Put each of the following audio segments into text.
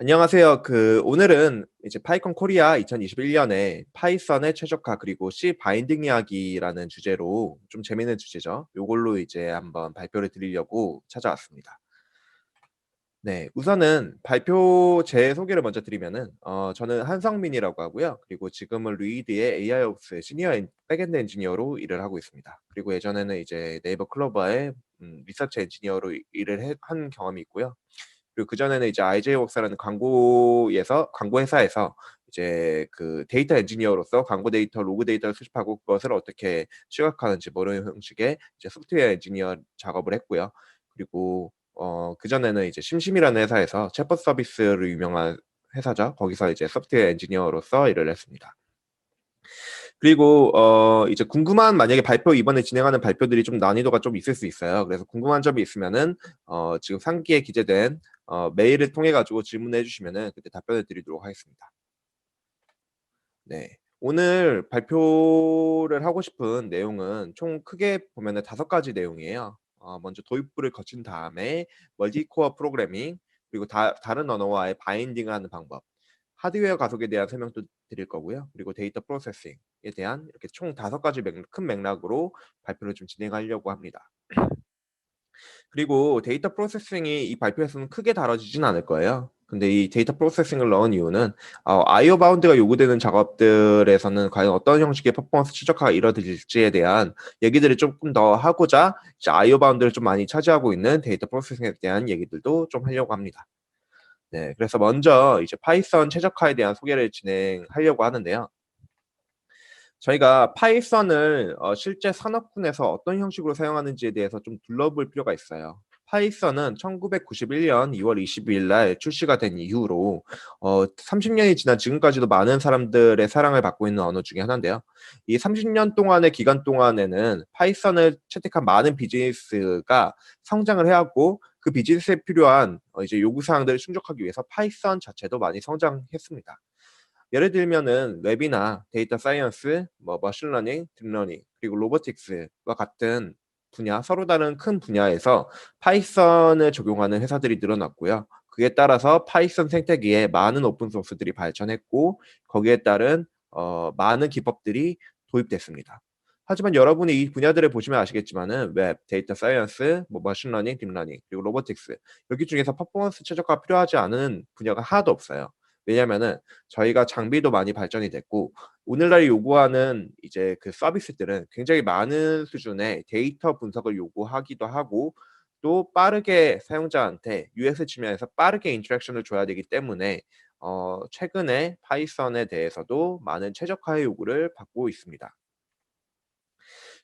안녕하세요. 오늘은 이제 파이콘 코리아 2021년에 파이썬의 최적화 그리고 C 바인딩 이야기라는 주제로 좀 재미있는 주제죠. 요걸로 이제 한번 발표를 드리려고 찾아왔습니다. 네. 우선은 발표 제 소개를 먼저 드리면은 저는 한성민이라고 하고요. 그리고 지금은 리드의 AIOps 시니어 백엔드 엔지니어로 일을 하고 있습니다. 그리고 예전에는 이제 네이버 클로버의 리서치 엔지니어로 일을 한 경험이 있고요. 그리고 그전에는 이제 IJ웍스라는 광고 회사에서 이제 그 데이터 엔지니어로서 광고 데이터, 로그 데이터를 수집하고 그것을 어떻게 시각화하는지 모르는 형식의 이제 소프트웨어 엔지니어 작업을 했고요. 그리고 그전에는 이제 심심이라는 회사에서 챗봇 서비스로 유명한 회사죠. 거기서 이제 소프트웨어 엔지니어로서 일을 했습니다. 그리고 이제 궁금한 만약에 이번에 진행하는 발표들이 좀 난이도가 좀 있을 수 있어요. 그래서 궁금한 점이 있으면은 지금 상기에 기재된 메일을 통해 가지고 질문해 주시면은 그때 답변을 드리도록 하겠습니다. 네. 오늘 발표를 하고 싶은 내용은 총 크게 보면은 5가지 내용이에요. 먼저 도입부를 거친 다음에 멀티코어 프로그래밍, 그리고 다른 언어와의 바인딩을 하는 방법, 하드웨어 가속에 대한 설명도 드릴 거고요. 그리고 데이터 프로세싱에 대한 이렇게 총 5가지 큰 맥락으로 발표를 좀 진행하려고 합니다. 그리고 데이터 프로세싱이 이 발표에서는 크게 다뤄지진 않을 거예요. 근데 이 데이터 프로세싱을 넣은 이유는 IO 바운드가 요구되는 작업들에서는 과연 어떤 형식의 퍼포먼스 최적화가 이루어질지에 대한 얘기들을 조금 더 하고자 이제 IO 바운드를 좀 많이 차지하고 있는 데이터 프로세싱에 대한 얘기들도 좀 하려고 합니다. 네, 그래서 먼저 이제 파이썬 최적화에 대한 소개를 진행하려고 하는데요. 저희가 파이썬을 실제 산업군에서 어떤 형식으로 사용하는지에 대해서 좀 둘러볼 필요가 있어요. 파이썬은 1991년 2월 22일 날 출시가 된 이후로 30년이 지난 지금까지도 많은 사람들의 사랑을 받고 있는 언어 중에 하나인데요. 이 30년 동안의 기간 동안에는 파이썬을 채택한 많은 비즈니스가 성장을 해왔고 그 비즈니스에 필요한 이제 요구 사항들을 충족하기 위해서 파이썬 자체도 많이 성장했습니다. 예를 들면은 웹이나 데이터 사이언스, 뭐 머신러닝, 딥러닝, 그리고 로보틱스와 같은 분야, 서로 다른 큰 분야에서 파이썬을 적용하는 회사들이 늘어났고요. 그에 따라서 파이썬 생태계에 많은 오픈 소스들이 발전했고 거기에 따른 많은 기법들이 도입됐습니다. 하지만 여러분이 이 분야들을 보시면 아시겠지만은 웹, 데이터 사이언스, 뭐 머신러닝, 딥러닝, 그리고 로보틱스 여기 중에서 퍼포먼스 최적화가 필요하지 않은 분야가 하나도 없어요. 왜냐면은 저희가 장비도 많이 발전이 됐고 오늘날 요구하는 이제 그 서비스들은 굉장히 많은 수준의 데이터 분석을 요구하기도 하고 또 빠르게 사용자한테 UX 측면에서 빠르게 인터랙션을 줘야 되기 때문에 최근에 파이썬에 대해서도 많은 최적화의 요구를 받고 있습니다.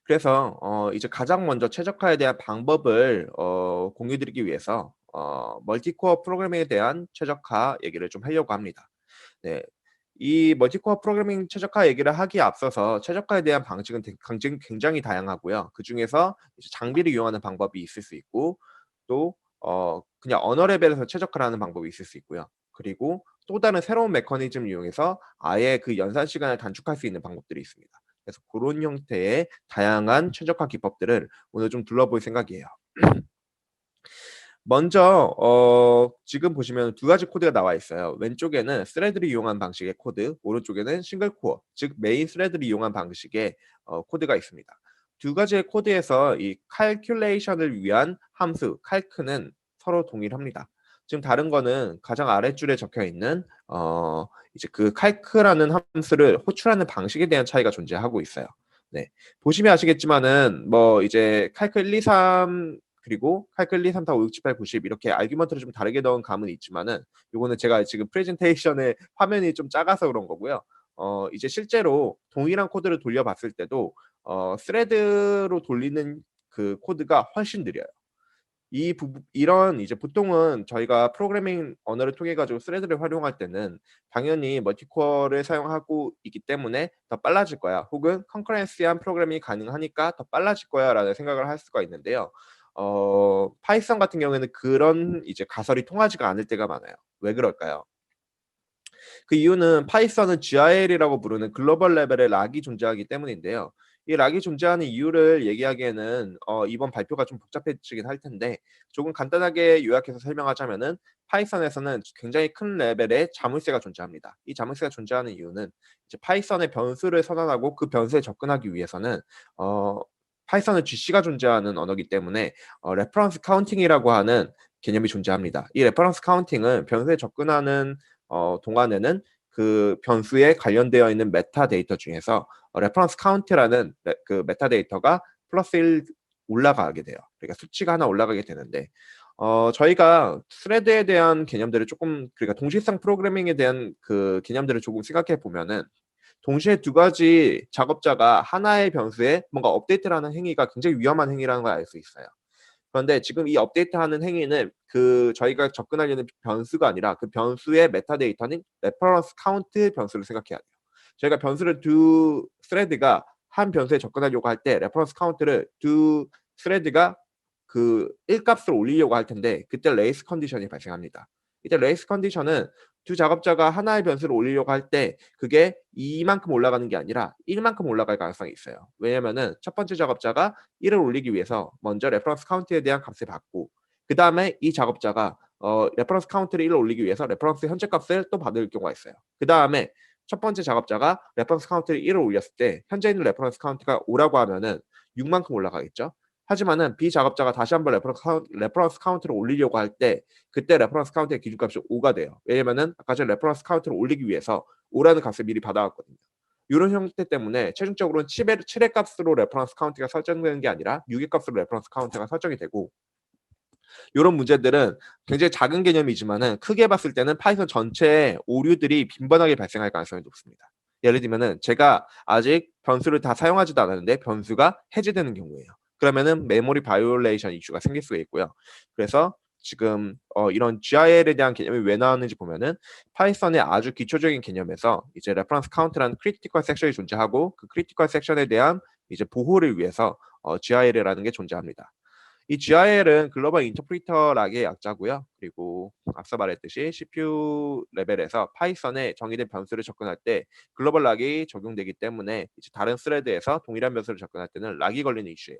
그래서 이제 가장 먼저 최적화에 대한 방법을 공유 드리기 위해서 멀티코어 프로그래밍에 대한 최적화 얘기를 좀 하려고 합니다. 네. 이 멀티코어 프로그래밍 최적화 얘기를 하기에 앞서서 최적화에 대한 방식은 굉장히 다양하고요. 그중에서 이제 장비를 이용하는 방법이 있을 수 있고 또 그냥 언어 레벨에서 최적화를 하는 방법이 있을 수 있고요. 그리고 또 다른 새로운 메커니즘을 이용해서 아예 그 연산 시간을 단축할 수 있는 방법들이 있습니다. 그래서 고런 형태의 다양한 최적화 기법들을 오늘 좀 둘러볼 생각이에요. 먼저 지금 보시면 2가지 코드가 나와 있어요. 왼쪽에는 스레드를 이용한 방식의 코드, 오른쪽에는 싱글 코어, 즉 메인 스레드를 이용한 방식의 코드가 있습니다. 2가지의 코드에서 이 calculation을 위한 함수 calc는 서로 동일합니다. 지금 다른 거는 가장 아랫줄에 적혀 있는 이제 그 calc라는 함수를 호출하는 방식에 대한 차이가 존재하고 있어요. 네. 보시면 아시겠지만은 뭐 이제 calc 1, 2, 3 그리고 칼클 1, 2, 3, 4, 5, 6, 7, 8, 90 이렇게 아규먼트를 좀 다르게 넣은 감은 있지만은 요거는 제가 지금 프레젠테이션의 화면이 좀 작아서 그런 거고요. 이제 실제로 동일한 코드를 돌려봤을 때도 스레드로 돌리는 그 코드가 훨씬 느려요. 이런 이제 보통은 저희가 프로그래밍 언어를 통해 가지고 스레드를 활용할 때는 당연히 멀티코어를 사용하고 있기 때문에 '더 빨라질 거야.' 혹은 '컨커런시한 프로그래밍이 가능하니까 더 빨라질 거야.'라는 생각을 할 수가 있는데요. 파이썬 같은 경우에는 그런 이제 가설이 통하지가 않을 때가 많아요. 왜 그럴까요? 그 이유는 파이썬은 GIL이라고 부르는 글로벌 레벨의 락이 존재하기 때문인데요. 이 락이 존재하는 이유를 얘기하기에는 이번 발표가 좀 복잡해지긴 할 텐데 조금 간단하게 요약해서 설명하자면은 파이썬에서는 굉장히 큰 레벨의 자물쇠가 존재합니다. 이 자물쇠가 존재하는 이유는 이제 파이썬의 변수를 선언하고 그 변수에 접근하기 위해서는 어 파이썬은 GC가 존재하는 언어이기 때문에 레퍼런스 카운팅이라고 하는 개념이 존재합니다. 이 레퍼런스 카운팅은 변수에 접근하는 동안에는 그 변수에 관련되어 있는 메타데이터 중에서 레퍼런스 카운트라는 그 메타데이터가 플러스 1 올라가게 돼요. 그러니까 수치가 하나 올라가게 되는데 저희가 스레드에 대한 개념들을 조금 그러니까 동시성 프로그래밍에 대한 그 개념들을 조금 생각해 보면은 동시에 두 가지 작업자가 하나의 변수에 뭔가 업데이트를 하는 행위가 굉장히 위험한 행위라는 걸 알 수 있어요. 그런데 지금 이 업데이트하는 행위는 그 저희가 접근하려는 변수가 아니라 그 변수의 메타데이터는 레퍼런스 카운트 변수를 생각해야 돼요. 저희가 변수를 두 스레드가 한 변수에 접근하려고 할 때 레퍼런스 카운트를 두 스레드가 그 1 값을 올리려고 할 텐데 그때 레이스 컨디션이 발생합니다. 이때 레이스 컨디션은 두 작업자가 하나의 변수를 올리려고 할 때 그게 2만큼 올라가는 게 아니라 1만큼 올라갈 가능성이 있어요. 왜냐면은 첫 번째 작업자가 1을 올리기 위해서 먼저 레퍼런스 카운트에 대한 값을 받고 그다음에 이 작업자가 레퍼런스 카운트를 1을 올리기 위해서 레퍼런스 현재 값을 또 받을 경우가 있어요. 그다음에 첫 번째 작업자가 레퍼런스 카운트를 1을 올렸을 때 현재 있는 레퍼런스 카운트가 5라고 하면은 6만큼 올라가겠죠. 하지만은 B 작업자가 다시 한번 레퍼런스 카운트를 올리려고 할 때 그때 레퍼런스 카운트의 기준값이 5가 돼요. 왜냐면은 아까 전에 레퍼런스 카운트를 올리기 위해서 5라는 값을 미리 받아왔거든요. 이런 형태 때문에 최종적으로는 7의 값으로 레퍼런스 카운트가 설정되는 게 아니라 6의 값으로 레퍼런스 카운트가 설정이 되고 이런 문제들은 굉장히 작은 개념이지만은 크게 봤을 때는 파이썬 전체에 오류들이 빈번하게 발생할 가능성이 높습니다. 예를 들면은 제가 아직 변수를 다 사용하지도 않았는데 변수가 해제되는 경우예요. 그러면은 메모리 바이올레이션 이슈가 생길 수가 있고요. 그래서 지금 이런 GIL에 대한 개념이 왜 나왔는지 보면은 파이썬의 아주 기초적인 개념에서 이제 레퍼런스 카운트라는 크리티컬 섹션이 존재하고 그 크리티컬 섹션에 대한 이제 보호를 위해서 GIL이라는 게 존재합니다. 이 GIL은 글로벌 인터프리터 락의 약자고요. 그리고 앞서 말했듯이 CPU 레벨에서 파이썬에 정의된 변수를 접근할 때 글로벌 락이 적용되기 때문에 이제 다른 스레드에서 동일한 변수를 접근할 때는 락이 걸리는 이슈예요.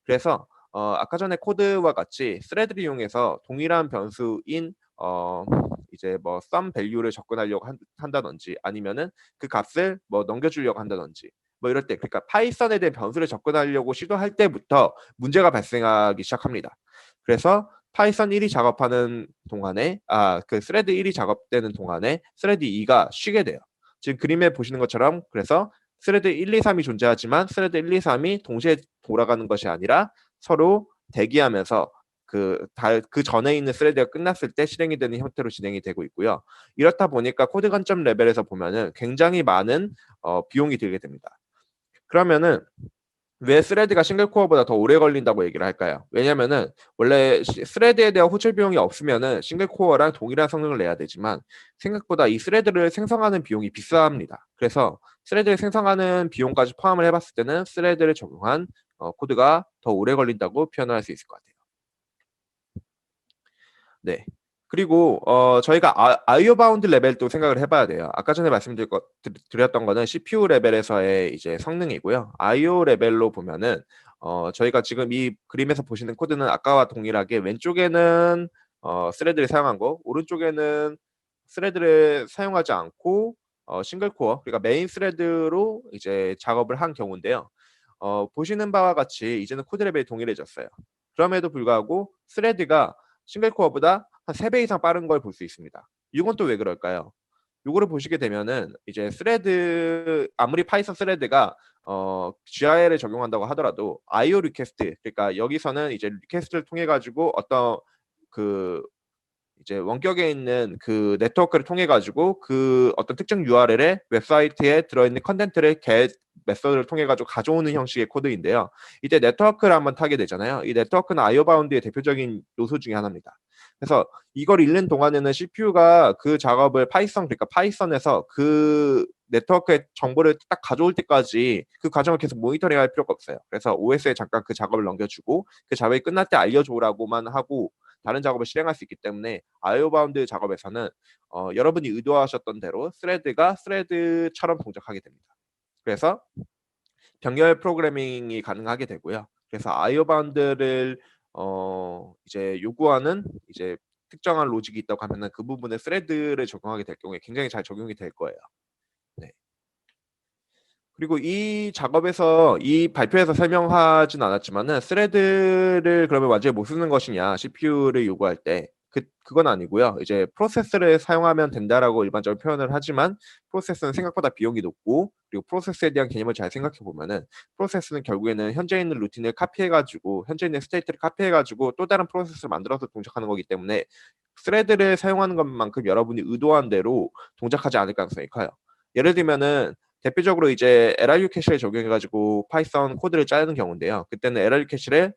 그래서 아까 전에 코드와 같이 스레드를 이용해서 동일한 변수인 이제 뭐 sum value를 접근하려고 한다든지 아니면은 그 값을 뭐 넘겨주려고 한다든지 뭐 이럴 때 그러니까 파이썬에 대한 변수를 접근하려고 시도할 때부터 문제가 발생하기 시작합니다. 그래서 파이썬 1이 작업하는 동안에 그 스레드 1이 작업되는 동안에 스레드 2가 쉬게 돼요. 지금 그림에 보시는 것처럼 그래서 스레드 1, 2, 3이 존재하지만 스레드 1, 2, 3이 동시에 돌아가는 것이 아니라 서로 대기하면서 그 전에 있는 스레드가 끝났을 때 실행이 되는 형태로 진행이 되고 있고요. 이렇다 보니까 코드 관점 레벨에서 보면은 굉장히 많은 비용이 들게 됩니다. 그러면은 왜 스레드가 싱글 코어보다 더 오래 걸린다고 얘기를 할까요? 왜냐면은 원래 스레드에 대한 호출 비용이 없으면은 싱글 코어랑 동일한 성능을 내야 되지만 생각보다 이 스레드를 생성하는 비용이 비쌉니다. 그래서 스레드를 생성하는 비용까지 포함을 해봤을 때는 스레드를 적용한 코드가 더 오래 걸린다고 표현을 할 수 있을 것 같아요. 네. 그리고 저희가 IO 바운드 레벨도 생각을 해봐야 돼요. 아까 전에 드렸던 거는 CPU 레벨에서의 이제 성능이고요. IO 레벨로 보면은 저희가 지금 이 그림에서 보시는 코드는 아까와 동일하게 왼쪽에는 스레드를 사용한 거, 오른쪽에는 스레드를 사용하지 않고 싱글 코어, 그러니까 메인 스레드로 이제 작업을 한 경우인데요. 보시는 바와 같이 이제는 코드 레벨이 동일해졌어요. 그럼에도 불구하고 스레드가 싱글 코어보다 한 3배 이상 빠른 걸 볼 수 있습니다. 이건 또 왜 그럴까요? 요거를 보시게 되면은 이제 스레드 아무리 파이썬 스레드가 GIL을 적용한다고 하더라도 IO 리퀘스트 그러니까 여기서는 이제 리퀘스트를 통해 가지고 어떤 그 이제 원격에 있는 그 네트워크를 통해 가지고 그 어떤 특정 URL에 웹사이트에 들어있는 컨텐츠를 get 메서드를 통해 가지고 가져오는 형식의 코드인데요. 이때 네트워크를 한번 타게 되잖아요. 이 네트워크는 IO 바운드의 대표적인 요소 중에 하나입니다. 그래서 이걸 읽는 동안에는 CPU가 그 작업을 그러니까 파이썬에서 그 네트워크의 정보를 딱 가져올 때까지 그 과정을 계속 모니터링할 필요가 없어요. 그래서 OS에 잠깐 그 작업을 넘겨주고 그 작업이 끝날 때 알려줘라고만 하고 다른 작업을 실행할 수 있기 때문에 IO 바운드 작업에서는 여러분이 의도하셨던 대로 스레드가 스레드처럼 동작하게 됩니다. 그래서 병렬 프로그래밍이 가능하게 되고요. 그래서 IO 바운드를 이제 요구하는 이제 특정한 로직이 있다고 하면은 그 부분에 스레드를 적용하게 될 경우에 굉장히 잘 적용이 될 거예요. 네. 그리고 이 작업에서 이 발표에서 설명하진 않았지만은 스레드를 그러면 완전히 못 쓰는 것이냐 CPU를 요구할 때 그건 아니고요. 이제 "프로세스를 사용하면 된다."라고 일반적으로 표현을 하지만 프로세스는 생각보다 비용이 높고 그리고 프로세스에 대한 개념을 잘 생각해 보면은 프로세스는 결국에는 현재 있는 루틴을 카피해 가지고 현재 있는 스테이트를 카피해 가지고 또 다른 프로세스를 만들어서 동작하는 거기 때문에 스레드를 사용하는 것만큼 여러분이 의도한 대로 동작하지 않을 가능성이 커요. 예를 들면은 대표적으로 이제 LRU 캐시를 적용해 가지고 파이썬 코드를 짜는 경우인데요. 그때는 LRU 캐시를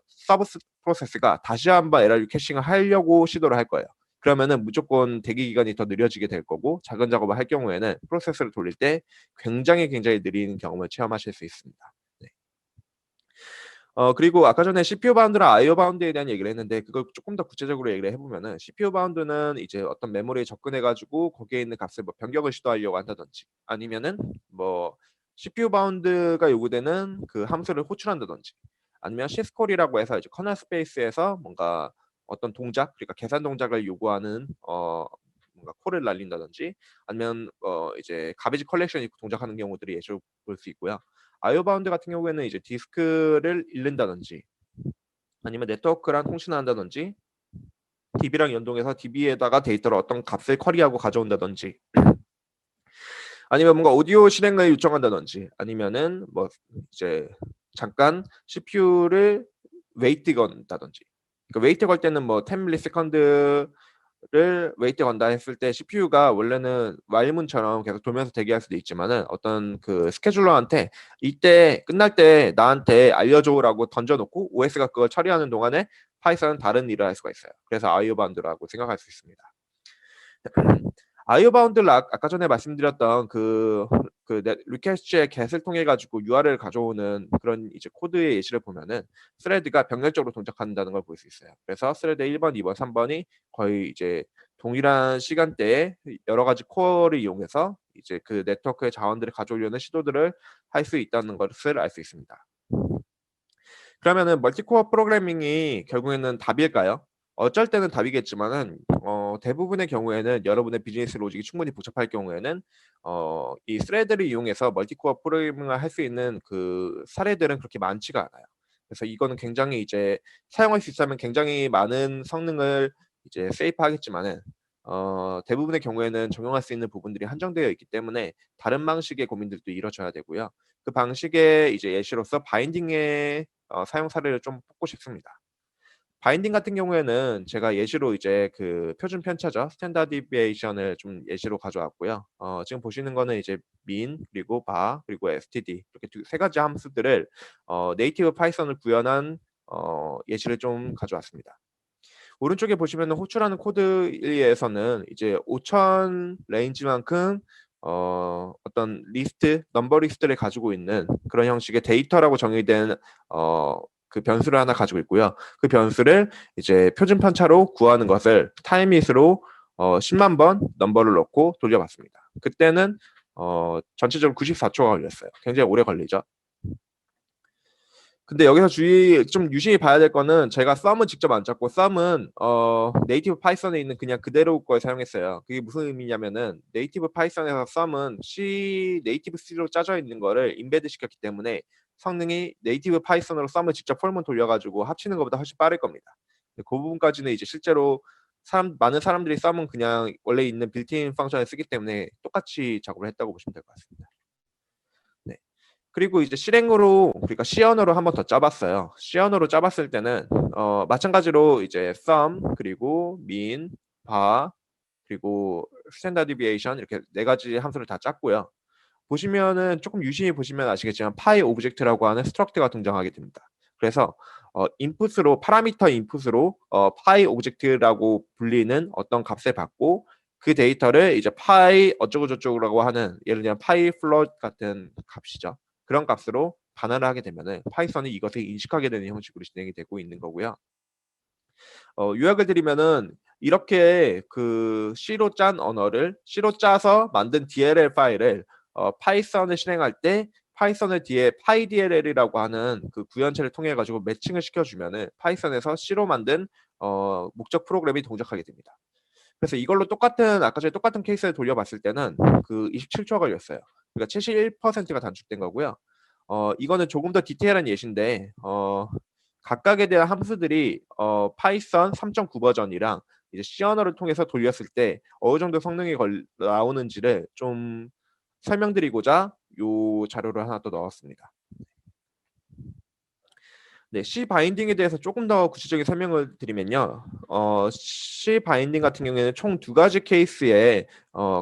서비스 프로세스가 다시 한번 LRU 캐싱을 하려고 시도를 할 거예요. 그러면은 무조건 대기 기간이 더 느려지게 될 거고 작은 작업을 할 경우에는 프로세스를 돌릴 때 굉장히 느린 경험을 체험하실 수 있습니다. 네. 그리고 아까 전에 CPU 바운드랑 IO 바운드에 대한 얘기를 했는데 그걸 쪼끔 더 구체적으로 얘기를 해 보면은 CPU 바운드는 이제 어떤 메모리에 접근해 가지고 거기에 있는 값을 뭐 변경을 시도하려고 한다든지 아니면은 뭐 CPU 바운드가 요구되는 그 함수를 호출한다든지 아니면 syscall이라고 해서 이제 커널 스페이스에서 뭔가 어떤 동작 그러니까 계산 동작을 요구하는 뭔가 콜을 날린다든지 아니면 이제 가베지 컬렉션이 동작하는 경우들이 예시로 볼 수 있고요. IO 바운드 같은 경우에는 이제 디스크를 잃는다든지 아니면 네트워크랑 통신을 한다든지 DB랑 연동해서 DB에다가 데이터를 어떤 값을 커리하고 가져온다든지 아니면 뭔가 오디오 실행을 요청한다든지 아니면은 뭐 이제 잠깐 CPU를 웨이트 건다든지 그러니까 웨이트 걸 때는 뭐 10 밀리세컨드를 웨이트 건다 했을 때 CPU가 원래는 while문처럼 계속 돌면서 대기할 수도 있지만은 어떤 그 스케줄러한테 "이때 끝날 때 나한테 알려줘."라고 던져 놓고 OS가 그걸 처리하는 동안에 파이썬은 다른 일을 할 수가 있어요. 그래서 IO 바운드라고 생각할 수 있습니다. IO 바운드를 아까 전에 말씀드렸던 리퀘스트의 get을 통해 가지고 URL을 가져오는 그런 이제 코드의 예시를 보면은 스레드가 병렬적으로 동작한다는 걸 볼 수 있어요. 그래서 스레드 1 번, 2 번, 3 번이 거의 이제 동일한 시간대에 여러 가지 코어를 이용해서 이제 그 네트워크의 자원들을 가져오려는 시도들을 할 수 있다는 것을 알 수 있습니다. 그러면은 멀티코어 프로그래밍이 결국에는 답일까요? 어쩔 때는 답이겠지만은 대부분의 경우에는 여러분의 비즈니스 로직이 충분히 복잡할 경우에는 이 스레드를 이용해서 멀티코어 프로그래밍을 할 수 있는 그 사례들은 그렇게 많지가 않아요. 그래서 이거는 굉장히 이제 사용할 수 있다면 굉장히 많은 성능을 이제 세이브하겠지만은 대부분의 경우에는 적용할 수 있는 부분들이 한정되어 있기 때문에 다른 방식의 고민들도 이뤄져야 되고요. 그 방식의 이제 예시로서 바인딩의 사용 사례를 좀 뽑고 싶습니다. 바인딩 같은 경우에는 제가 예시로 이제 그 표준 편차죠. 스탠다드 디비에이션을 좀 예시로 가져왔고요. 지금 보시는 거는 이제 min 그리고 bar 그리고 std 이렇게 세 가지 함수들을 네이티브 파이썬을 구현한 예시를 좀 가져왔습니다. 오른쪽에 보시면은 호출하는 코드에서는 이제 5,000 레인지만큼 어떤 리스트, 넘버 리스트를 가지고 있는 그런 형식의 데이터라고 정의된 그 변수를 하나 가지고 있고요. 그 변수를 이제 표준 편차로 구하는 것을 타임잇으로 10만 번 넘버를 넣고 돌려봤습니다. 그때는 전체적으로 94초가 걸렸어요. 굉장히 오래 걸리죠. 근데 여기서 좀 유심히 봐야 될 거는 제가 썸은 직접 안 짰고 썸은 네이티브 파이썬에 있는 그냥 그대로 걸 사용했어요. 그게 무슨 의미냐면은 네이티브 파이썬에서 썸은 네이티브 C로 짜져 있는 거를 임베드 시켰기 때문에 성능이 네이티브 파이썬으로 썸을 직접 폴문 돌려가지고 합치는 것보다 훨씬 빠를 겁니다. 그 부분까지는 이제 실제로 많은 사람들이 썸은 그냥 원래 있는 빌트인 펑션을 쓰기 때문에 똑같이 작업을 했다고 보시면 될 것 같습니다. 네. 그리고 이제 실행으로 그러니까 시언어로 한 번 더 짜봤어요. 시언어로 짜봤을 때는 마찬가지로 이제 sum 그리고 min, bar 그리고 standard deviation 이렇게 네 가지 함수를 다 짰고요. 보시면은 조금 유심히 보시면 아시겠지만 파이 오브젝트라고 하는 스트럭트가 등장하게 됩니다. 그래서 인풋으로 파라미터 인풋으로 파이 오브젝트라고 불리는 어떤 값을 받고 그 데이터를 이제 파이 어쩌고 저쩌고라고 하는 예를 들면 파이 플롯 같은 값이죠. 그런 값으로 반환을 하게 되면은 파이썬이 이것을 인식하게 되는 형식으로 진행이 되고 있는 거고요. 요약을 드리면은 이렇게 그 C로 짜서 만든 DLL 파일을 파이썬을 실행할 때 파이썬의 뒤에 PyDLL이라고 하는 그 구현체를 통해 가지고 매칭을 시켜주면은 파이썬에서 C로 만든 목적 프로그램이 동작하게 됩니다. 그래서 이걸로 똑같은 아까 전에 똑같은 케이스를 돌려봤을 때는 그 27초가 걸렸어요. 그러니까 71%가 단축된 거고요. 이거는 조금 더 디테일한 예시인데 각각에 대한 함수들이 파이썬 3.9 버전이랑 이제 C 언어를 통해서 돌렸을 때 어느 정도 성능이 나오는지를 좀 설명드리고자 요 자료를 하나 또 넣었습니다. 네, C 바인딩에 대해서 조금 더 구체적인 설명을 드리면요. C 바인딩 같은 경우에는 총 두 가지 케이스의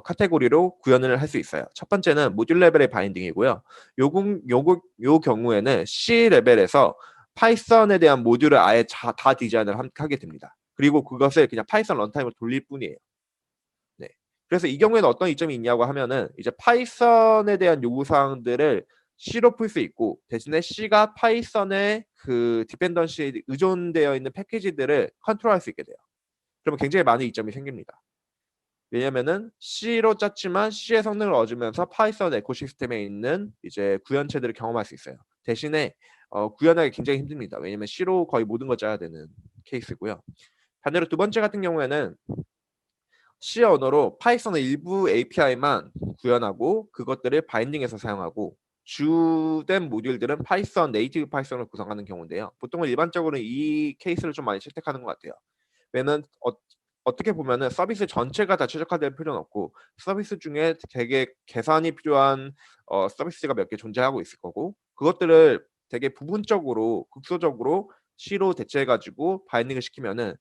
카테고리로 구현을 할 수 있어요. 첫 번째는 모듈 레벨의 바인딩이고요. 요 경우에는 C 레벨에서 파이썬에 대한 모듈을 아예 다 디자인을 하게 됩니다. 그리고 그것을 그냥 파이썬 런타임을 돌릴 뿐이에요. 네. 그래서 이 경우에는 어떤 이점이 있냐고 하면은 이제 파이썬에 대한 요구사항들을 C로 풀 수 있고 대신에 C가 파이썬의 그 디펜던시에 의존되어 있는 패키지들을 컨트롤할 수 있게 돼요. 그러면 굉장히 많은 이점이 생깁니다. 왜냐면은 C로 짰지만 C의 성능을 얻으면서 파이썬 에코시스템에 있는 이제 구현체들을 경험할 수 있어요. 대신에 구현하기 굉장히 힘듭니다. 왜냐면 C로 거의 모든 걸 짜야 되는 케이스고요. 반대로 두 번째 같은 경우에는 C 언어로 파이썬의 일부 API만 구현하고 그것들을 바인딩해서 사용하고 주된 모듈들은 파이썬 네이티브 파이썬을 구성하는 경우인데요. 보통은 일반적으로 이 케이스를 좀 많이 채택하는 것 같아요. 왜냐면 어떻게 보면은 서비스 전체가 다 최적화될 필요는 없고 서비스 중에 되게 계산이 필요한 서비스가 몇 개 존재하고 있을 거고 그것들을 되게 부분적으로 극소적으로 C로 대체해 가지고 바인딩을 시키면은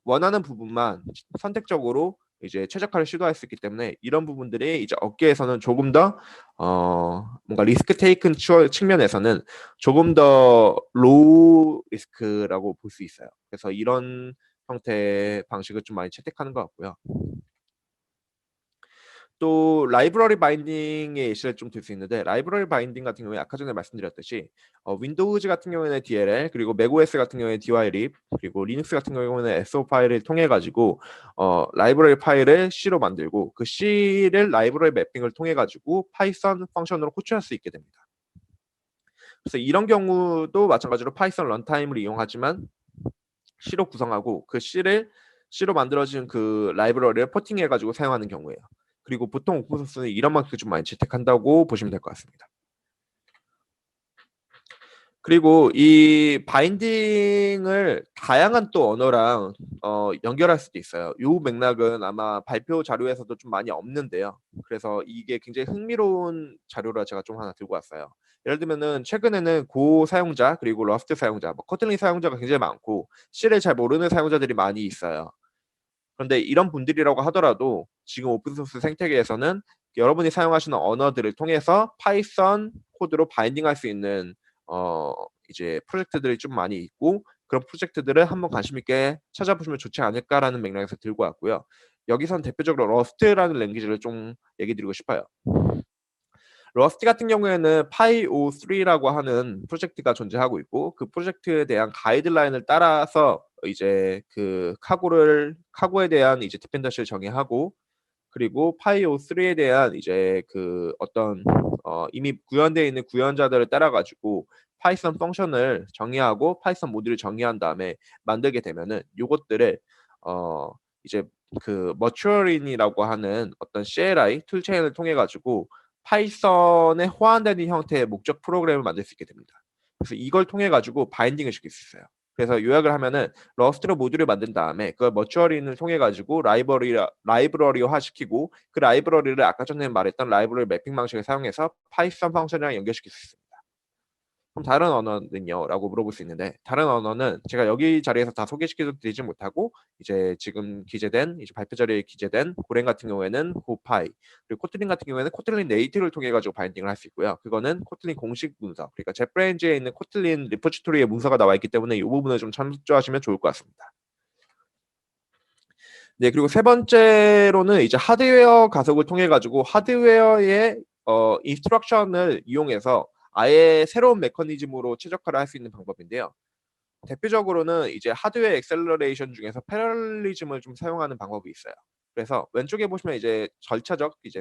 원하는 부분만 선택적으로 이제 최적화를 시도할 수 있기 때문에 이런 부분들이 이제 업계에서는 조금 더 뭔가 리스크 테이큰 측면에서는 조금 더 로우 리스크라고 볼 수 있어요. 그래서 이런 형태의 방식을 좀 많이 채택하는 것 같고요. 또 라이브러리 바인딩의 예시를 좀 들 수 있는데 라이브러리 바인딩 같은 경우에 아까 전에 말씀드렸듯이 윈도우즈 같은 경우에는 DLL 그리고 맥OS 같은 경우에 DYLib 그리고 리눅스 같은 경우에는 SO 파일을 통해 가지고 라이브러리 파일을 C로 만들고 그 C를 라이브러리 매핑을 통해 가지고 파이썬 펑션으로 호출할 수 있게 됩니다. 그래서 이런 경우도 마찬가지로 파이썬 런타임을 이용하지만 C로 구성하고 그 C로 만들어진 그 라이브러리를 포팅해 가지고 사용하는 경우예요. 그리고 보통 오픈 소스는 이런 방식을 좀 많이 채택한다고 보시면 될 것 같습니다. 그리고 이 바인딩을 다양한 또 언어랑 연결할 수도 있어요. 요 맥락은 아마 발표 자료에서도 좀 많이 없는데요. 그래서 이게 굉장히 흥미로운 자료라 제가 좀 하나 들고 왔어요. 예를 들면은 최근에는 고 사용자 그리고 러스트 사용자, 코틀린 사용자가 굉장히 많고 C를 잘 모르는 사용자들이 많이 있어요. 그런데 이런 분들이라고 하더라도 지금 오픈소스 생태계에서는 여러분이 사용하시는 언어들을 통해서 파이썬 코드로 바인딩할 수 있는 이제 프로젝트들이 좀 많이 있고 그런 프로젝트들을 한번 관심 있게 찾아보시면 좋지 않을까라는 맥락에서 들고 왔고요. 여기선 대표적으로 러스트라는 랭귀지를 좀 얘기 드리고 싶어요. 러스트 같은 경우에는 PyO3라고 하는 프로젝트가 존재하고 있고 그 프로젝트에 대한 가이드라인을 따라서 이제 그 카고에 대한 이제 디펜던시를 정의하고 그리고 PyO3에 대한 이제 그 어떤 이미 구현되어 있는 구현자들을 따라 가지고 파이썬 펑션을 정의하고 파이썬 모듈을 정의한 다음에 만들게 되면은 요것들을 이제 그 머추어린이라고 하는 어떤 CLI 툴체인을 통해 가지고 파이썬에 호환되는 형태의 목적 프로그램을 만들 수 있게 됩니다. 그래서 이걸 통해 가지고 바인딩을 시킬 수 있어요. 그래서 요약을 하면은 러스트로 모듈을 만든 다음에 그걸 머추어린을 통해 가지고 라이브러리화 시키고 그 라이브러리를 아까 전에 말했던 라이브러리 매핑 방식을 사용해서 파이썬 펑션이랑 연결시킬 수 있습니다. 그럼 다른 언어는요? 라고 물어볼 수 있는데 다른 언어는 제가 여기 자리에서 다 소개시켜 드리지 못하고 이제 지금 기재된 이제 발표 자료에 기재된 고랭 같은 경우에는 고파이 그리고 코틀린 같은 경우에는 코틀린 네이티브를 통해 가지고 바인딩을 할 수 있고요. 그거는 코틀린 공식 문서 그러니까 젯브레인즈에 있는 코틀린 리포지토리에 문서가 나와 있기 때문에 이 부분을 좀 참조하시면 좋을 것 같습니다. 네, 그리고 세 번째로는 이제 하드웨어 가속을 통해 가지고 하드웨어의 인스트럭션을 이용해서 아예 새로운 메커니즘으로 최적화를 할 수 있는 방법인데요. 대표적으로는 이제 하드웨어 액셀러레이션 중에서 패럴리즘을 좀 사용하는 방법이 있어요. 그래서 왼쪽에 보시면 이제 절차적 이제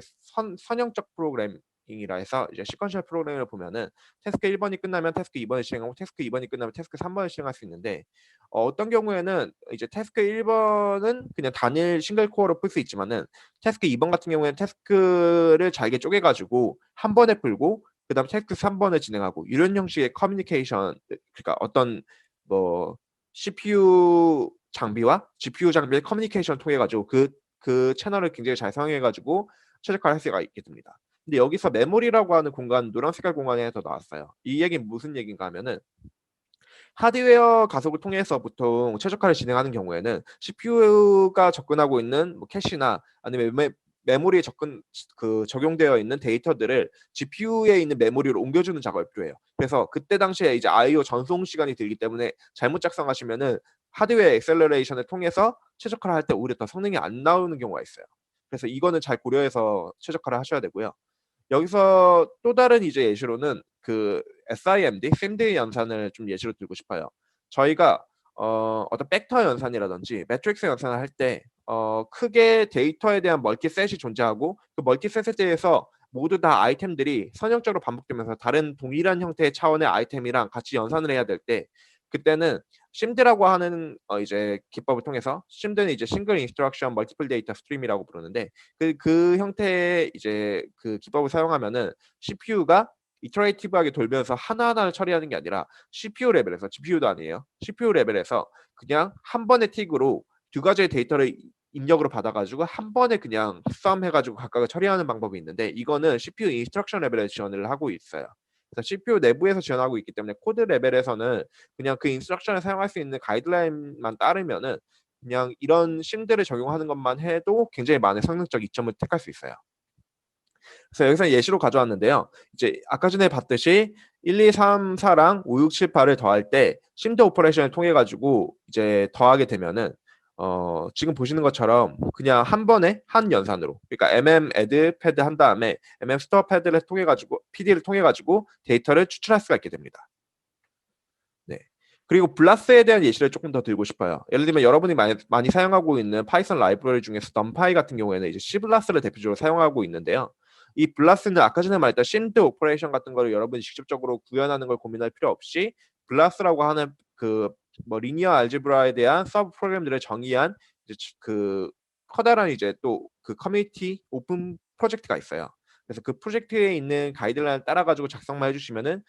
선형적 프로그램 프로그래밍이라 해서 이제 시퀀셜 프로그래밍을 보면은 태스크 1 번이 끝나면 태스크 2 번을 실행하고 태스크 2 번이 끝나면 태스크 3 번을 실행할 수 있는데 어떤 경우에는 이제 태스크 1 번은 그냥 단일 싱글 코어로 풀 수 있지만은 태스크 2번 같은 경우에는 태스크를 잘게 쪼개 가지고 한 번에 풀고 그다음에 태스크 3 번을 진행하고 이런 형식의 커뮤니케이션 그러니까 어떤 뭐 CPU 장비와 GPU 장비의 커뮤니케이션을 통해 가지고 그 채널을 굉장히 잘 사용해 가지고 최적화할 수가 있게 됩니다. 근데 여기서 메모리라고 하는 공간 노란 색깔 공간이 더 나왔어요. 이 얘기는 무슨 얘기인가 하면은 하드웨어 가속을 통해서 보통 최적화를 진행하는 경우에는 CPU가 접근하고 있는 뭐 캐시나 아니면 메모리에 적용되어 있는 데이터들을 GPU에 있는 메모리로 옮겨주는 작업이 필요해요. 그래서 그때 당시에 이제 I/O 전송 시간이 들기 때문에 잘못 작성하시면은 하드웨어 액셀러레이션을 통해서 최적화를 할 때 오히려 더 성능이 안 나오는 경우가 있어요. 그래서 이거는 잘 고려해서 최적화를 하셔야 되고요. 여기서 또 다른 이제 예시로는 그 SIMD 연산을 좀 예시로 들고 싶어요. 저희가 어떤 벡터 연산이라든지 매트릭스 연산을 할 때 크게 데이터에 대한 멀티셋이 존재하고 그 멀티셋에 대해서 모두 다 아이템들이 선형적으로 반복되면서 다른 동일한 형태의 차원의 아이템이랑 같이 연산을 해야 될 때 그때는 심드라고 하는 이제 기법을 통해서 심드는 이제 싱글 인스트럭션 멀티플 데이터 스트림이라고 부르는데 그 형태의 이제 그 기법을 사용하면은 CPU가 이터레이티브하게 돌면서 하나하나를 처리하는 게 아니라 CPU 레벨에서 GPU도 아니에요. CPU 레벨에서 그냥 한 번의 틱으로 두 가지의 데이터를 입력으로 받아 가지고 한 번에 그냥 썸해 가지고 각각을 처리하는 방법이 있는데 이거는 CPU 인스트럭션 레벨에 지원을 하고 있어요. 그래서 CPU 내부에서 지원하고 있기 때문에 코드 레벨에서는 그냥 그 인스트럭션을 사용할 수 있는 가이드라인만 따르면은 그냥 이런 심들을 적용하는 것만 해도 굉장히 많은 성능적 이점을 택할 수 있어요. 그래서 여기서 예시로 가져왔는데요. 이제 아까 전에 봤듯이 1, 2, 3, 4랑 5, 6, 7, 8을 더할 때 심드 오퍼레이션을 통해 가지고 이제 더하게 되면은 지금 보시는 것처럼 그냥 한 번에 한 연산으로 그러니까 mm add 패드 한 다음에 mm store 패드를 통해 가지고 PD를 통해 가지고 데이터를 추출할 수가 있게 됩니다. 네. 그리고 블라스에 대한 예시를 조금 더 들고 싶어요. 예를 들면 여러분이 많이 사용하고 있는 파이썬 라이브러리 중에서 numpy 같은 경우에는 이제 c블라스를 대표적으로 사용하고 있는데요. 이 블라스는 아까 전에 말했던 심드 오퍼레이션 같은 거를 여러분이 직접적으로 구현하는 걸 고민할 필요 없이 블라스라고 하는 그 뭐 리니어 알제브라에 대한 서브 프로그램들을 정의한 이제 그 커다란 이제 또 그 커뮤니티 오픈 프로젝트가 있어요. 그래서 그 프로젝트에 있는 가이드라인을 따라 가지고 작성만 해주시면은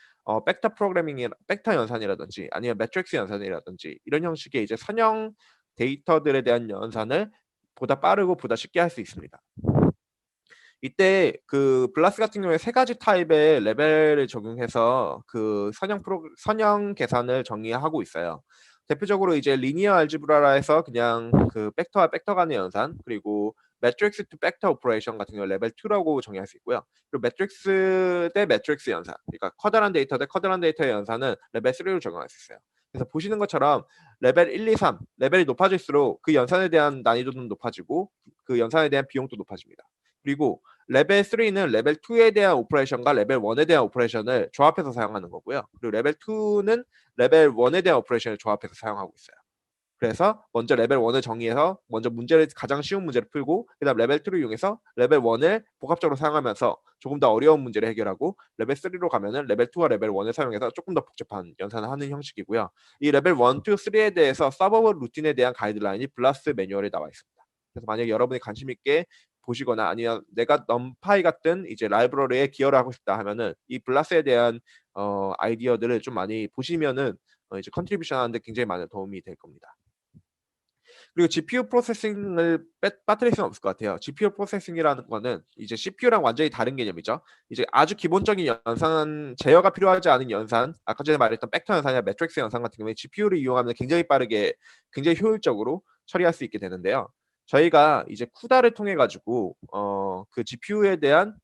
벡터 연산이라든지 아니면 매트릭스 연산이라든지 이런 형식의 이제 선형 데이터들에 대한 연산을 보다 빠르고 보다 쉽게 할 수 있습니다. 이때 그 블라스 같은 경우에 세 가지 타입의 레벨을 적용해서 그 선형 계산을 정의하고 있어요. 대표적으로 이제 리니어 알지브라라 해서 그냥 그 벡터와 벡터 간의 연산 그리고 매트릭스 투 벡터 오퍼레이션 같은 경우 레벨 2라고 정의할 수 있고요. 그리고 매트릭스 대 매트릭스 연산 그러니까 커다란 데이터 대 커다란 데이터의 연산은 레벨 3로 적용할 수 있어요. 그래서 보시는 것처럼 레벨 1, 2, 3 레벨이 높아질수록 그 연산에 대한 난이도는 높아지고 그 연산에 대한 비용도 높아집니다. 그리고 레벨 3는 레벨 2에 대한 오퍼레이션과 레벨 1에 대한 오퍼레이션을 조합해서 사용하는 거고요. 그리고 레벨 2는 레벨 1에 대한 오퍼레이션을 조합해서 사용하고 있어요. 그래서 먼저 레벨 1을 정의해서 먼저 문제를 가장 쉬운 문제를 풀고 그다음 레벨 2를 이용해서 레벨 1을 복합적으로 사용하면서 조금 더 어려운 문제를 해결하고 레벨 3로 가면은 레벨 2와 레벨 1을 사용해서 조금 더 복잡한 연산을 하는 형식이고요. 이 레벨 1, 2, 3에 대해서 서버 루틴에 대한 가이드라인이 블라스 매뉴얼에 나와 있습니다. 그래서 만약에 여러분이 관심 있게 보시거나 아니면 내가 넘파이 같은 이제 라이브러리에 기여를 하고 싶다 하면은 이 블라스에 대한 아이디어들을 좀 많이 보시면은 이제 컨트리뷰션 하는데 굉장히 많은 도움이 될 겁니다. 그리고 GPU 프로세싱을 빠뜨릴 수는 없을 것 같아요. GPU 프로세싱이라는 거는 이제 CPU랑 완전히 다른 개념이죠. 이제 아주 기본적인 연산, 제어가 필요하지 않은 연산, 아까 전에 말했던 벡터 연산이나 매트릭스 연산 같은 경우에 GPU를 이용하면 굉장히 빠르게, 굉장히 효율적으로 처리할 수 있게 되는데요. 저희가 이제 쿠다를 통해 가지고 그 GPU에 대한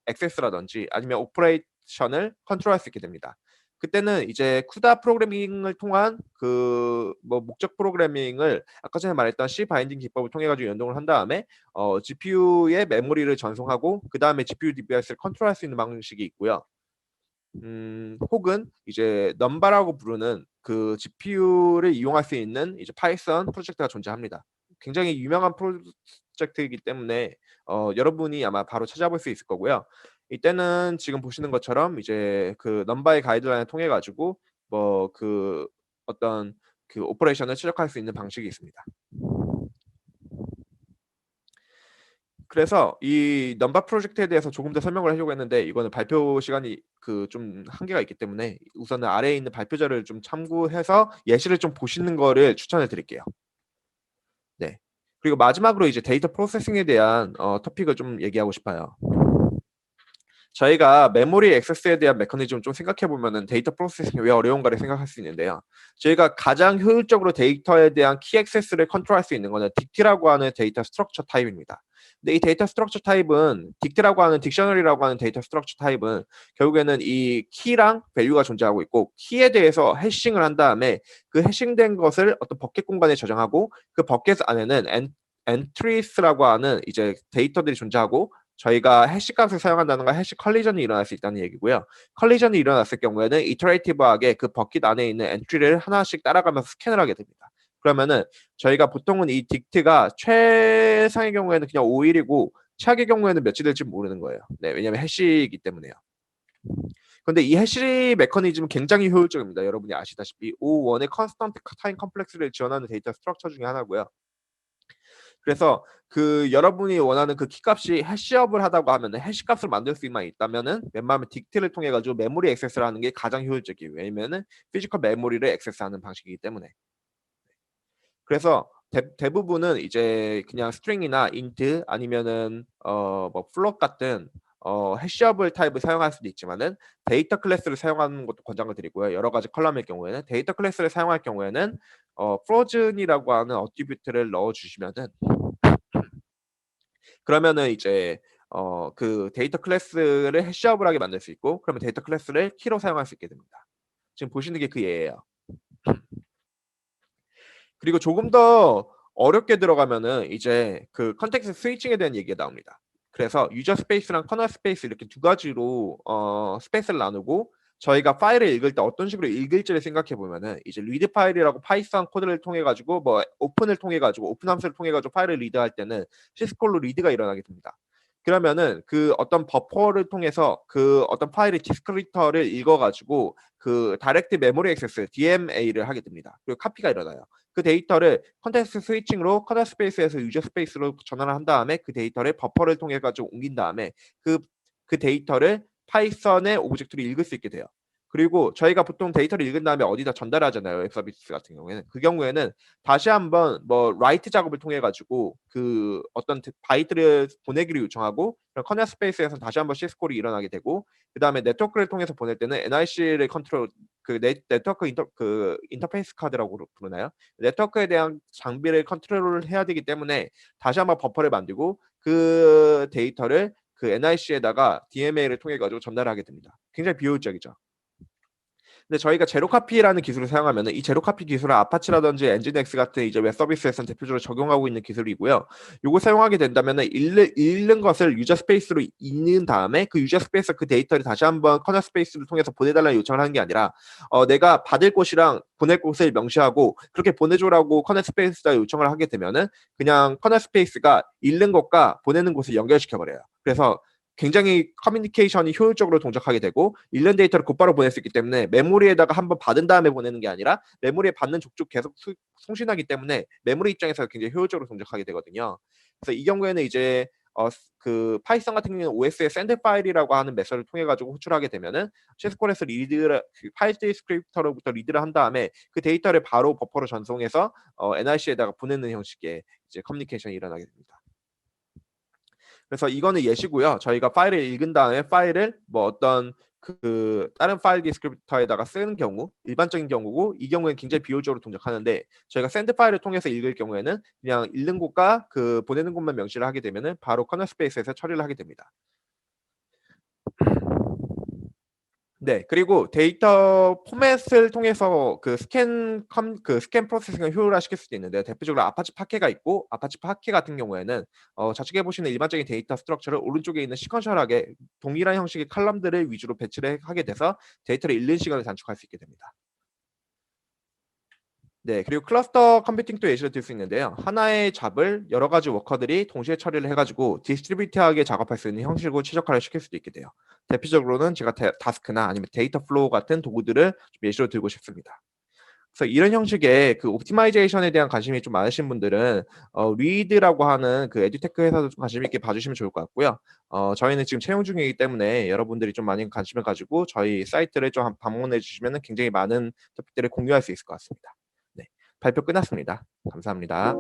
액세스라든지 아니면 오퍼레이션을 컨트롤할 수 있게 됩니다. 그때는 이제 쿠다 프로그래밍을 통한 그 뭐 목적 프로그래밍을 아까 전에 말했던 C 바인딩 기법을 통해 가지고 연동을 한 다음에 GPU의 메모리를 전송하고 그다음에 GPU DPS를 컨트롤할 수 있는 방식이 있고요. 혹은 이제 넘바라고 부르는 그 GPU를 이용할 수 있는 이제 파이썬 프로젝트가 존재합니다. 굉장히 유명한 프로젝트이기 때문에 여러분이 아마 바로 찾아볼 수 있을 거고요. 이때는 지금 보시는 것처럼 이제 그 넘바의 가이드라인을 통해 가지고 뭐 그 어떤 그 오퍼레이션을 최적화할 수 있는 방식이 있습니다. 그래서 이 넘바 프로젝트에 대해서 조금 더 설명을 하려고 했는데 이거는 발표 시간이 그 좀 한계가 있기 때문에 우선은 아래에 있는 발표 자료를 좀 참고해서 예시를 좀 보시는 거를 추천을 드릴게요. 네. 그리고 마지막으로 이제 데이터 프로세싱에 대한 토픽을 좀 얘기하고 싶어요. 저희가 메모리 액세스에 대한 메커니즘을 좀 생각해 보면은 데이터 프로세싱이 왜 어려운가를 생각할 수 있는데요. 저희가 가장 효율적으로 데이터에 대한 키 액세스를 컨트롤할 수 있는 거는 딕트라고 하는 데이터 스트럭처 타입입니다. 근데 이 데이터 스트럭처 타입은 딕트라고 하는 딕셔너리라고 하는 데이터 스트럭처 타입은 결국에는 이 키랑 밸류가 존재하고 있고 키에 대해서 해싱을 한 다음에 그 해싱된 것을 어떤 버켓 공간에 저장하고 그 버켓 안에는 엔트리스라고 하는 이제 데이터들이 존재하고 저희가 해시 값을 사용한다는 건 해시 컬리전이 일어날 수 있다는 얘기고요. 컬리전이 일어났을 경우에는 이터레이티브하게 그 버킷 안에 있는 엔트리를 하나씩 따라가면서 스캔을 하게 됩니다. 그러면은 저희가 보통은 이 딕트가 최상의 경우에는 그냥 5일이고 최악의 경우에는 며칠 될지 모르는 거예요. 네, 왜냐면 해시이기 때문에요. 근데 이 해시 메커니즘은 굉장히 효율적입니다. 여러분이 아시다시피 O1의 컨스턴트 타임 컴플렉스를 지원하는 데이터 스트럭처 중에 하나고요. 그래서 그 여러분이 원하는 그 키값이 해시업을 하다고 하면은 해시값을 만들 수만 있다면은 웬만하면 딕트를 통해 가지고 메모리 액세스를 하는 게 가장 효율적이에요. 왜냐면은 피지컬 메모리를 액세스하는 방식이기 때문에. 그래서 대부분은 이제 그냥 스트링이나 인트 아니면은 뭐 플롯 같은 해시어블 타입을 사용할 수도 있지만은 데이터 클래스를 사용하는 것도 권장을 드리고요. 여러 가지 컬럼일 경우에는 데이터 클래스를 사용할 경우에는 프로즌이라고 하는 어트리뷰트를 넣어 주시면은 그러면은 이제 그 데이터 클래스를 해시어블하게 만들 수 있고 그러면 데이터 클래스를 키로 사용할 수 있게 됩니다. 지금 보시는 게 그 예예요. 그리고 조금 더 어렵게 들어가면은 이제 그 컨텍스트 스위칭에 대한 얘기가 나옵니다. 그래서 유저 스페이스랑 커널 스페이스 이렇게 두 가지로 스페이스를 나누고 저희가 파일을 읽을 때 어떤 식으로 읽을지를 생각해 보면은 이제 리드 파일이라고 파이썬 코드를 통해 가지고 뭐 오픈을 통해 가지고 오픈 함수를 통해 가지고 파일을 리드할 때는 시스콜로 리드가 일어나게 됩니다. 그러면은 그 어떤 버퍼를 통해서 그 어떤 파일의 디스크리터를 읽어 가지고 그 다이렉트 메모리 액세스 DMA를 하게 됩니다. 그리고 카피가 일어나요. 그 데이터를 컨텍스트 스위칭으로 커널 스페이스에서 유저 스페이스로 전환을 한 다음에 그 데이터를 버퍼를 통해 가지고 옮긴 다음에 그 데이터를 파이썬의 오브젝트로 읽을 수 있게 돼요. 그리고 저희가 보통 데이터를 읽은 다음에 어디다 전달하잖아요. 웹 서비스 같은 경우에는. 그 경우에는 다시 한번 뭐 라이트 작업을 통해 가지고 그 어떤 바이트를 보내기를 요청하고 커널 스페이스에서 다시 한번 시스콜이 일어나게 되고 그다음에 네트워크를 통해서 보낼 때는 NIC를 컨트롤 그 네트워크 인터페이스 카드라고 부르나요? 네트워크에 대한 장비를 컨트롤을 해야 되기 때문에 다시 한번 버퍼를 만들고 그 데이터를 그 NIC에다가 DMA를 통해 가지고 전달하게 됩니다. 굉장히 비효율적이죠. 근데 저희가 제로 카피라는 기술을 사용하면은 이 제로 카피 기술은 아파치라든지 엔진엑스 같은 이제 웹 서비스에서는 대표적으로 적용하고 있는 기술이고요. 요거 사용하게 된다면은 읽는 것을 유저 스페이스로 읽는 다음에 그 유저 스페이스 그 데이터를 다시 한번 커널 스페이스를 통해서 보내달라는 요청을 하는 게 아니라 내가 받을 곳이랑 보낼 곳을 명시하고 그렇게 보내줘라고 커널 스페이스에다 요청을 하게 되면은 그냥 커널 스페이스가 읽는 것과 보내는 곳을 연결시켜 버려요. 그래서 굉장히 커뮤니케이션이 효율적으로 동작하게 되고 읽는 데이터를 곧바로 보낼 수 있기 때문에 메모리에다가 한번 받은 다음에 보내는 게 아니라 메모리에 받는 족족 계속 송신하기 때문에 메모리 입장에서 굉장히 효율적으로 동작하게 되거든요. 그래서 이 경우에는 이제 그 파이썬 같은 경우는 OS의 샌드 파일이라고 하는 메서드를 통해 가지고 호출하게 되면은 시스콜에서 리드를 그 파일 디스크립터로부터 리드를 한 다음에 그 데이터를 바로 버퍼로 전송해서 NIC에다가 보내는 형식의 이제 커뮤니케이션이 일어나게 됩니다. 그래서 이거는 예시고요. 저희가 파일을 읽은 다음에 파일을 뭐 어떤 그 다른 파일 디스크립터에다가 쓰는 경우 일반적인 경우고 이 경우에는 굉장히 비효율적으로 동작하는데 저희가 샌드 파일을 통해서 읽을 경우에는 그냥 읽는 곳과 그 보내는 곳만 명시를 하게 되면은 바로 커널 스페이스에서 처리를 하게 됩니다. 네. 그리고 데이터 포맷을 통해서 그 스캔 프로세싱을 효율화시킬 수도 있는데요. 대표적으로 아파치 파케가 있고 아파치 파케 같은 경우에는 좌측에 보시는 일반적인 데이터 스트럭처를 오른쪽에 있는 시퀀셜하게 동일한 형식의 칼럼들을 위주로 배치를 하게 돼서 데이터를 읽는 시간을 단축할 수 있게 됩니다. 네. 그리고 클러스터 컴퓨팅도 예시로 들 수 있는데요. 하나의 잡을 여러 가지 워커들이 동시에 처리를 해 가지고 디스트리뷰트하게 작업할 수 있는 형식으로 최적화를 시킬 수도 있게 돼요. 대표적으로는 제가 다스크나 아니면 데이터 플로우 같은 도구들을 좀 예시로 들고 싶습니다. 그래서 이런 형식의 그 옵티마이제이션에 대한 관심이 좀 많으신 분들은 리드라고 하는 그 에듀테크 회사도 좀 관심 있게 봐 주시면 좋을 것 같고요. 저희는 지금 채용 중이기 때문에 여러분들이 좀 많은 관심을 가지고 저희 사이트를 좀 방문해 주시면은 굉장히 많은 토픽들을 공유할 수 있을 것 같습니다. 네. 발표 끝났습니다. 감사합니다.